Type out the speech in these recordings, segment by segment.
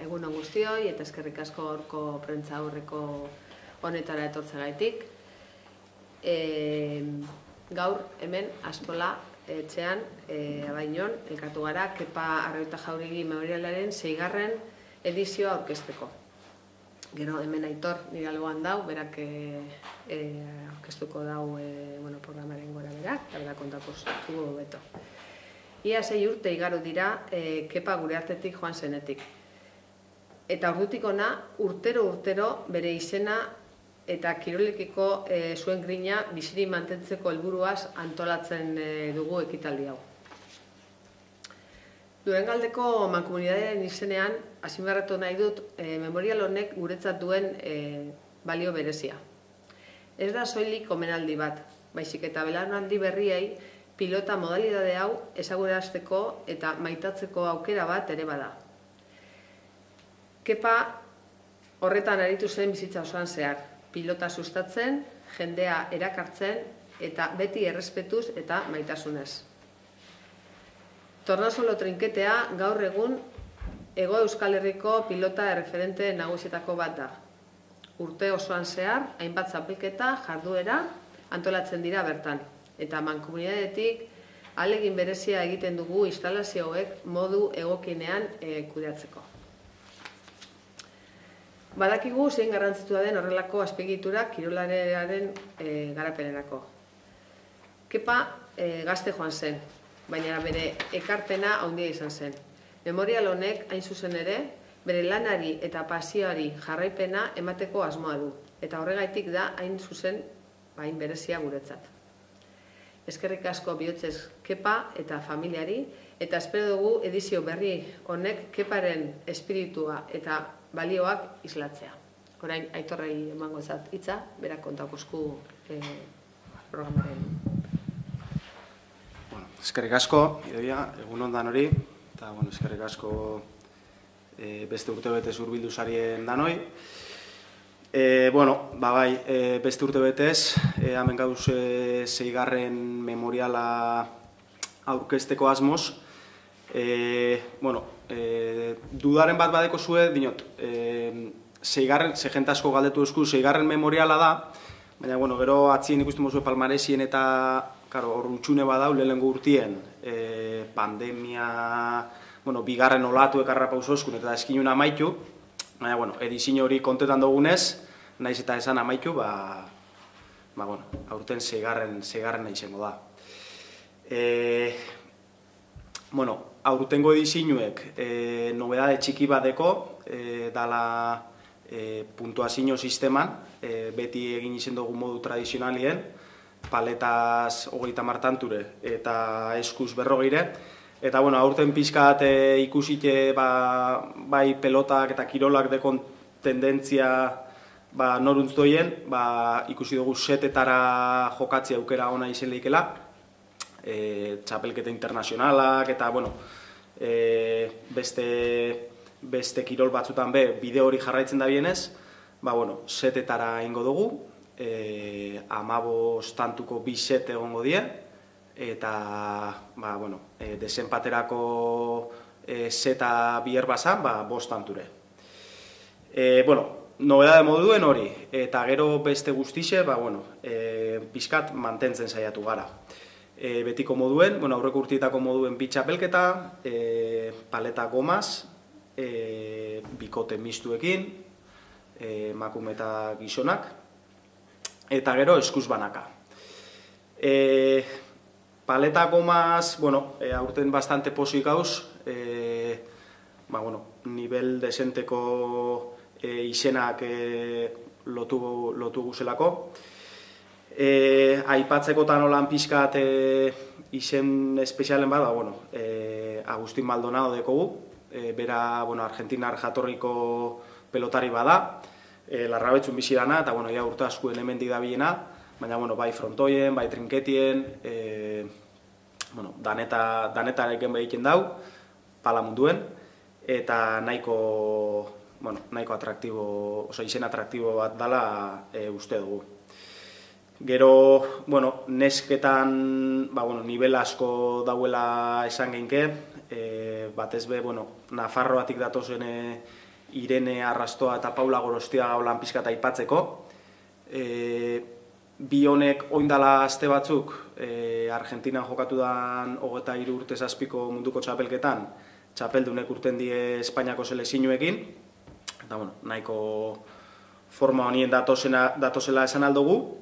Egun on guztioi eta eskerrik asko gaurko prentza aurreko honetara etortzeagaitik. Gaur hemen Astola etxean Abaiñon elkartu gara Kepa Arroita Jauregi memorialaren 6. edizioa aurkezteko. Gero hemen Aitor nire alboan dau, berak aurkeztuko dau programaren gora berak, eta berak kontako zutu beto. Ia 6 urte igaro dira Kepa gure artetik joan zenetik. Eta ordutik ona, urtero bere izena eta kirolekiko zuen grina bizirik mantentzeko helburuaz antolatzen dugu ekitaldi hau. Durangaldeko mankomunitatearen izenean, azpimarratu nahi dut, memorial honek guretzat duen balio berezia. Ez da soilik omenaldi bat, baizik eta belaunaldi berriei pilota modalidade hau ezagurazteko eta maitatzeko aukera bat ere bada. Kepa horretan aritu zen bizitza osoan zehar, pilota sustatzen, jendea erakartzen eta beti errespetuz eta maitasunez. Tornasolo trinketea gaur egun Hego Euskal Herriko pilota erreferente nagusietako bat da. Urte osoan zehar, hainbat txapelketa, jarduera antolatzen dira bertan. Eta mankomunitatetik ahalegin berezia egiten dugu instalazioek modu egokienean kudeatzeko. Badakigu zein garrantzitua den horrelako azpiegitura kirolararen garapenerako. Kepa gazte joan zen, baina bere ekarpena handia izan zen. Memorial honek hain zuzen ere, bere lanari eta pasioari jarraipena emateko asmoa du, eta horregaitik da hain zuzen hain berezia guretzat. Eskerrik asko bihotzez Kepa eta familiari, eta espero dugu edizio berri honek Keparen espiritua eta balioak islatzea. Orain Aitorrei emango zat hitza, berak kontakozku programaren. Eskerrik asko, Idoia, egun ondan hori, eta eskerrik asko beste urtebetez hurbildu zarien danoi. Beste urtebetez, hemen gauz 6. memoriala aurkezteko asmoz. Dudaren bat badeko zue, dinot, jente asko galdetu esku, 6. memoriala da, baina, gero atzien ikusten mozue palmaresien eta hor utxune badau, lehenengo urtien, pandemia, bigarren olatu ekarra pausoskun eta eskinun amaitu, baina, edizio hori kontetan dugunez, naiz eta esan amaitu, aurten 6. izango da. Aurtengo edizioek nobedade txiki badeko, dala puntuazio sisteman, beti egin izen dugu modu tradizionalien, paletaz 30 tanture eta eskuz 40, eta aurten pixkat ikusite bai pelotak eta kirolak dekon tendentzia noruntz doien, ikusi dugu setetara jokatzi aukera ona izen lehikela, txapelketa internazionalak eta beste kirol batzutan bide hori jarraitzen da bienez, setetara ingo dugu, 15 tantuko 2 set egongo die, eta desenpaterako seta biher bazan, 5 tanture. Nobedade moduen hori, eta gero beste guztixe, pixkat mantentzen saiatu gara. Betiko moduen, aurreko urtietako moduen 2 txapelketa, paleta gomaz, bikote mistuekin, emakume eta gizonak, eta gero eskuz banaka. Paleta gomaz, aurten bastante pozik gauz, nivel desenteko izenak lotu guzelako. Aipatzekotan olan pixkat izen espezialen bat, Agustin Maldonado dekogu, bera argentinar jatorriko pelotari bada, Larrabetzun bizi dana, eta urte askuen hemendik da biena, baina bai frontoien, bai trinketien, danetarekin behiten dau, pala munduen, eta nahiko atraktibo, izen atraktibo bat dala uste dugu. Gero, nesketan, nivel asko dauela esan geinke, batez be, Nafarroatik datozen Irene Arrastoa eta Paula Gorostiaga holan pizkat aipatzeko. Bi honek oindala aste batzuk Argentinan jokatu dan 23 urte zazpiko munduko txapelketan txapeldunek urten die Espainiako selekzioekin. Eta nahiko forma honien datozela esan aldugu.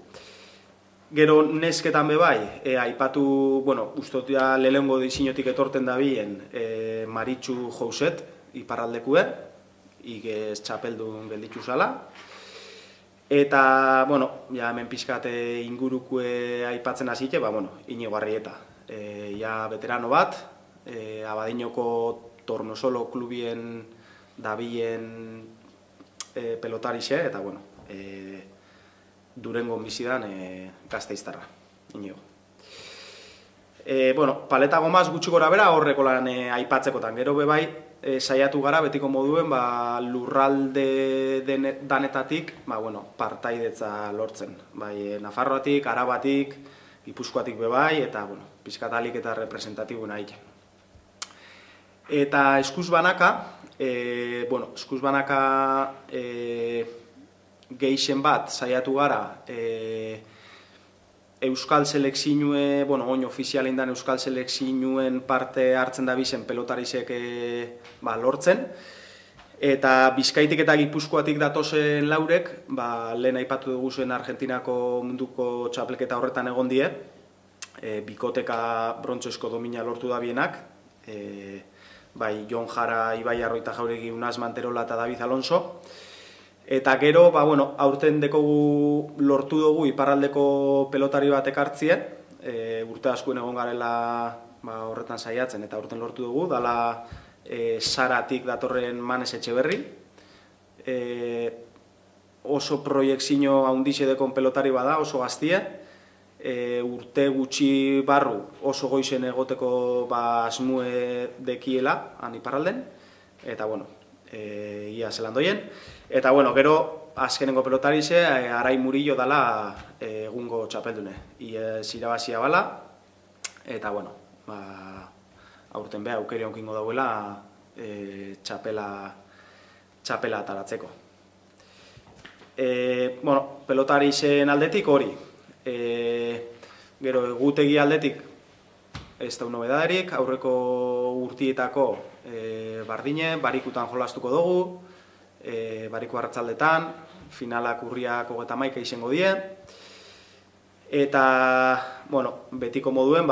Gero nesketan bebai, aipatu, ustot ja lehengo disinotik etorten da bien Maritxu Jouset, iparraldekue, igez txapeldun gelditzu zala. Eta, ja hemen pixkate ingurukue aipatzen hasite, Iñigo Arrieta. Ja veterano bat, Abadiñoko Tornosolo klubien dabilen pelotarixe, eta, Durengon bizidan Gasteiztarra, Iñigo. Paleta gomaz gutxi gora bera horreko lan aipatzekotan. Gero bebai, saiatu gara betiko moduen lurralde danetatik partaidetza lortzen. Bai, Nafarroatik, Arabatik, Gipuzkoatik bebai, eta pizkatalik eta representatibu nahi. Eta eskuz banaka, geixen bat saiatu gara Euskal Selekzioe, oin ofizialen dan Euskal Selekzioen parte hartzen da bizen pelotarizek lortzen. Eta Bizkaitik eta Gipuzkoatik datozen laurek, lehen aipatu dugu zuen Argentinako munduko txapelketa horretan egon die, bikoteka brontzesko domina lortu da bienak, bai Jon Jara, Ibai Arroita Jauregi, Unaz Manterola eta David Alonso. Eta gero, aurten dekogu lortu dugu iparraldeko pelotari bat ekartzien, urte askuen egon garela horretan saiatzen, eta aurten lortu dugu, dala Saratik datorren Manes Etxeberri. Oso proiektzio handixe dekon pelotari bada, oso gaztie, urte gutxi barru oso goizen egoteko asmue dekiela, han iparralden, eta ia zelan doien. Eta gero azkenengo pelotarize Arai Murillo dala egungo txapeldune. Iez irabazia bala, eta aurten beha aukeri onkingo dauela txapela ataratzeko. Pelotarizen aldetik hori. Gero egutegi aldetik ez da nobedaderik, aurreko urtietako bardine, barikutan jolastuko dugu, Bariku Arratzaldetan, finalak urriak 31 izango die. Eta, betiko moduen,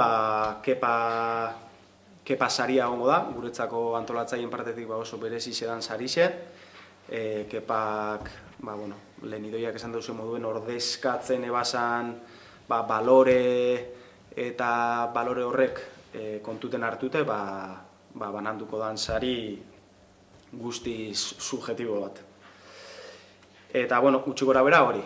kepa saria gongo da, guretzako antolatzaien partetik oso berezi zedan sarixe. Kepak, lehen idoiak esan duzu moduen, ordezkatzen ebasan balore eta balore horrek kontuten hartute, bananduko dan sari guztiz subjetibo bat. Eta, gutxi gora bera hori.